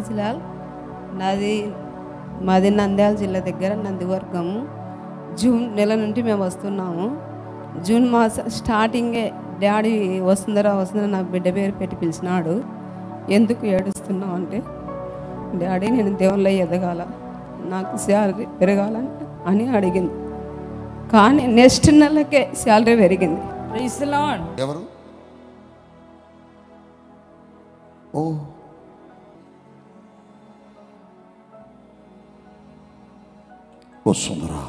ప్రైజ్లాల్. మాది నంద్యాల జిల్లా దగ్గర నందివర్గము. జూన్ నెల నుండి మేము వస్తున్నాము. జూన్ మాసం స్టార్టింగే డాడీ వస్తుందరా నా బిడ్డ పేరు పెట్టి పిలిచినాడు. ఎందుకు ఏడుస్తున్నావు అంటే, డాడీ నేను దేవుళ్ళ ఎదగాల, నాకు శాలరీ పెరగాలని అని అడిగింది. కానీ నెక్స్ట్ నెలకే శాలరీ పెరిగింది. ఎవరు? ఓ వస్తుందిరా.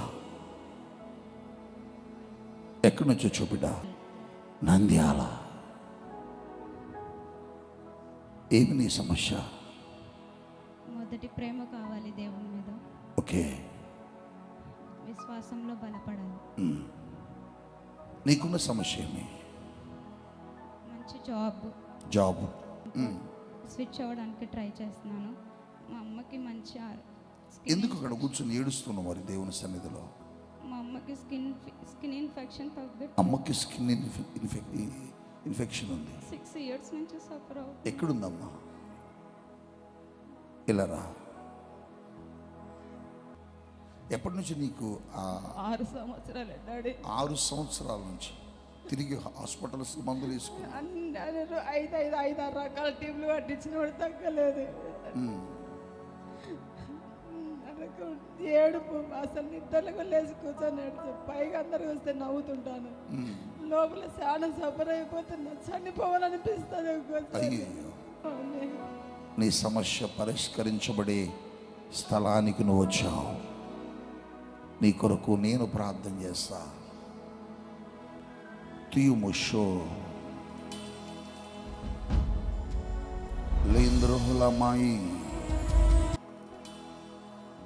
ఎక్కడి నుంచో చూపిడా? నంద్యాల. ఏమి నీ సమస్య? మొదటి ప్రేమ కావాలి దేవుని మీద. ఓకే. విశ్వాసంలో బలపడాలి. నీకున్న సమస్య ఏమి? మంచి జాబ్ స్విచ్ అవ్వడానికి ట్రై చేస్తున్నాను. మా అమ్మకి మంచి ఎందుకు అక్కడ కూర్చొని ఏడుస్తున్నావు మరి దేవుని సన్నిధిలో? మా అమ్మకి స్కిన్ ఇన్ఫెక్షన్ తగ్గట్టు. అమ్మకి స్కిన్ ఇన్ఫెక్షన్ ఉంది. 6 years నుంచి సఫర్ అవుతుంది. ఎక్కడుందమ్మా? ఇలా రా. ఎప్పటి నుంచి నీకు? 6 సంవత్సరాలు డాడీ. 6 సంవత్సరాల నుంచి తిరిగి హాస్పిటల్స్ మందులు వేసుకుని 5 రకాల టీంలు పట్టించిన వాడు తగ్గలేదు. ఏడుపు, అసలు నిద్రలకు లేచి కూర్చొని పైగా అందరికి వస్తే నవ్వుతుంటాను. లోపల చాలా సఫర్ అయిపోతున్నా, చనిపోవాలనిపిస్తుంది. నీ సమస్య పరిష్కరించబడే స్థలానికి నువ్వు వచ్చావు. నీ కొరకు నేను ప్రార్థన చేస్తా. తీయుముషో లేంద్రహులమాయి.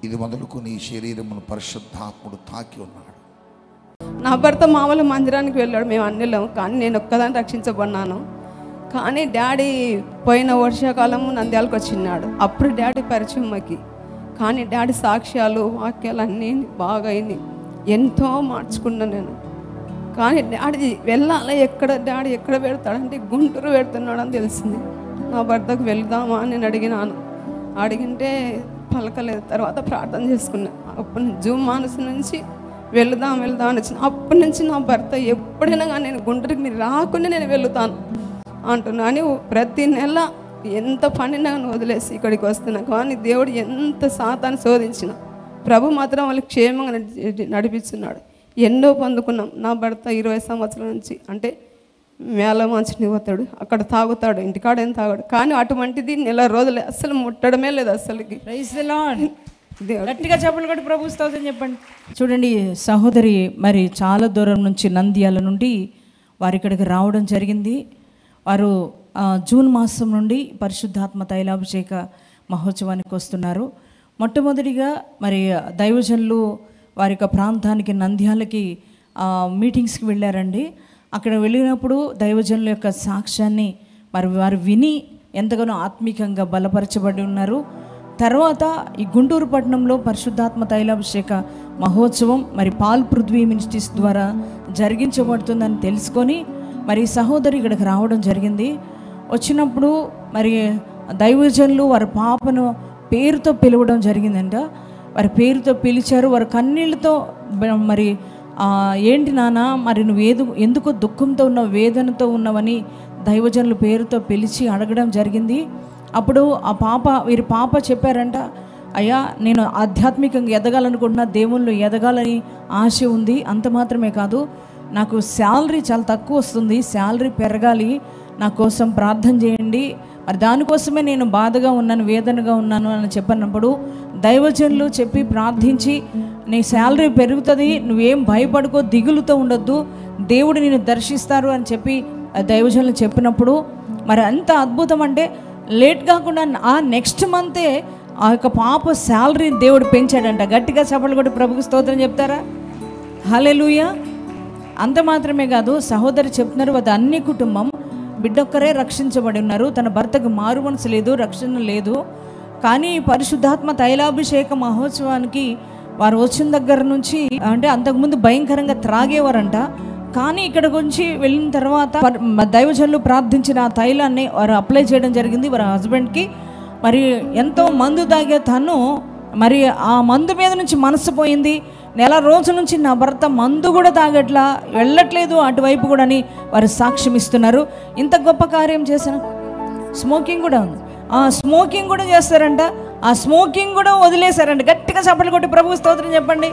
ఇది మొదలుకొని ఈ శరీరమును పరిశుద్ధాత్ముడు తాకి ఉన్నాడు. నా భర్త మామూలు మందిరానికి వెళ్ళాడు, మేము అన్నిలేము. కానీ నేను ఒక్కదాన్ని రక్షించబడినాను. కానీ డాడీ పోయిన వర్షాకాలము నంద్యాలకు వచ్చినాడు. అప్పుడు డాడీ పరిచయం మాకి. కానీ డాడీ సాక్ష్యాలు వాక్యాలు అన్నీ బాగా అయినాయి. ఎంతో మార్చుకున్నాను నేను. కానీ డాడీ వెళ్ళాలి, డాడీ ఎక్కడ పెడతాడంటే గుంటూరు పెడుతున్నాడు అని తెలిసింది. నా భర్తకు వెళ్దామా అని నేను అడిగింటే పలకలేదు. తర్వాత ప్రార్థన చేసుకున్నా. అప్పటి జూన్ మాసం నుంచి వెళ్దాం అని వచ్చిన. అప్పటి నుంచి నా భర్త ఎప్పుడైనా కానీ నేను గుంటూరుకి మీరు రాకుండా నేను వెళ్తాను అంటున్నా అని ప్రతి నెల ఎంత పనినా వదిలేసి ఇక్కడికి వస్తున్నా. కానీ దేవుడు ఎంత సాతాన్ని శోధించిన ప్రభు మాత్రం వాళ్ళు క్షేమంగా నడిపిస్తున్నాడు. ఎన్నో పొందుకున్నాం. నా భర్త 20 సంవత్సరాల నుంచి అంటే మేళ మంచిని పోతాడు, అక్కడ తాగుతాడు, ఇంటికాడ ఏం తాగాడు. కానీ అటువంటిది నెల రోజులు అసలు ముట్టడమే లేదు అసలుకి. గట్టిగా చెప్పలు కొట్టి ప్రభు స్తోత్రం చెప్పండి. చూడండి సహోదరి మరి చాలా దూరం నుంచి నంద్యాల నుండి వారి ఇక్కడికి రావడం జరిగింది. వారు జూన్ మాసం నుండి పరిశుద్ధాత్మ తైలాభిషేక మహోత్సవానికి వస్తున్నారు. మొట్టమొదటిగా మరి దైవజనులు వారి యొక్క ప్రాంతానికి నంద్యాలకి మీటింగ్స్కి వెళ్ళారండి. అక్కడ వెళ్ళినప్పుడు దైవజనుల యొక్క సాక్ష్యాన్ని వారు విని ఎంతగానో ఆత్మీకంగా బలపరచబడి ఉన్నారు. తర్వాత ఈ గుంటూరు పట్టణంలో పరిశుద్ధాత్మ తైలాభిషేక మహోత్సవం మరి పాల్ పృథ్వీ మినిస్ట్రీస్ ద్వారా జరిగించబడుతుందని తెలుసుకొని మరి సహోదరి ఇక్కడికి రావడం జరిగింది. వచ్చినప్పుడు మరి దైవజనులు వారి పాపను పేరుతో పిలవడం జరిగిందంట. వారి పేరుతో పిలిచారు. వారి కన్నీళ్ళతో మరి ఏంటి నాన్న మరి నువ్వు ఎందుకు దుఃఖంతో ఉన్నావు, వేదనతో ఉన్నావని దైవజనుల పేరుతో పిలిచి అడగడం జరిగింది. అప్పుడు వీరి పాప చెప్పారంట, అయ్యా నేను ఆధ్యాత్మికంగా ఎదగాలనుకుంటున్నా, దేవుళ్ళు ఎదగాలని ఆశ ఉంది. అంత మాత్రమే కాదు, నాకు శాలరీ చాలా తక్కువ వస్తుంది, శాలరీ పెరగాలి, నా కోసం ప్రార్థన చేయండి, మరి దానికోసమే నేను బాధగా ఉన్నాను, వేదనగా ఉన్నాను అని చెప్పినప్పుడు దైవజనులు చెప్పి ప్రార్థించి నీ శాలరీ పెరుగుతుంది, నువ్వేం భయపడుకో, దిగులుతో ఉండొద్దు, దేవుడు నిన్ను దర్శిస్తారు అని చెప్పి దైవజనులు చెప్పినప్పుడు మరి అంత అద్భుతం అంటే లేట్ కాకుండా ఆ నెక్స్ట్ మంతే ఆ యొక్క పాప శాలరీ దేవుడు పెంచాడంట. గట్టిగా చప్పట్లు కొట్టి ప్రభుకి స్తోత్రం చెప్తారా? హల్లెలూయా. అంత మాత్రమే కాదు, సహోదరి చెప్తున్నారు అది అన్ని కుటుంబం బిడ్డొక్కరే రక్షించబడి ఉన్నారు, తన భర్తకు మారు మనసు లేదు, రక్షణ లేదు. కానీ పరిశుద్ధాత్మ తైలాభిషేక మహోత్సవానికి వారు వచ్చిన దగ్గర నుంచి అంటే అంతకుముందు భయంకరంగా త్రాగేవారంట. కానీ ఇక్కడ గురించి వెళ్ళిన తర్వాత దైవజనులు ప్రార్థించిన ఆ తైలాన్ని వారు అప్లై చేయడం జరిగింది వారి హస్బెండ్కి. మరి ఎంతో మందు తాగే తను మరి ఆ మందు మీద నుంచి మనసు పోయింది. నెల రోజుల నుంచి నా భర్త మందు కూడా తాగట్లా, వెళ్ళట్లేదు అటువైపు కూడా అని వారు సాక్ష్యం ఇస్తున్నారు. ఇంత గొప్ప కార్యం చేసిన స్మోకింగ్ కూడా ఉంది. ఆ స్మోకింగ్ కూడా చేస్తారంట, ఆ స్మోకింగ్ కూడా వదిలేశారంట. గట్టిగా చప్పట్లు కొట్టి ప్రభువు స్తోత్రం చెప్పండి.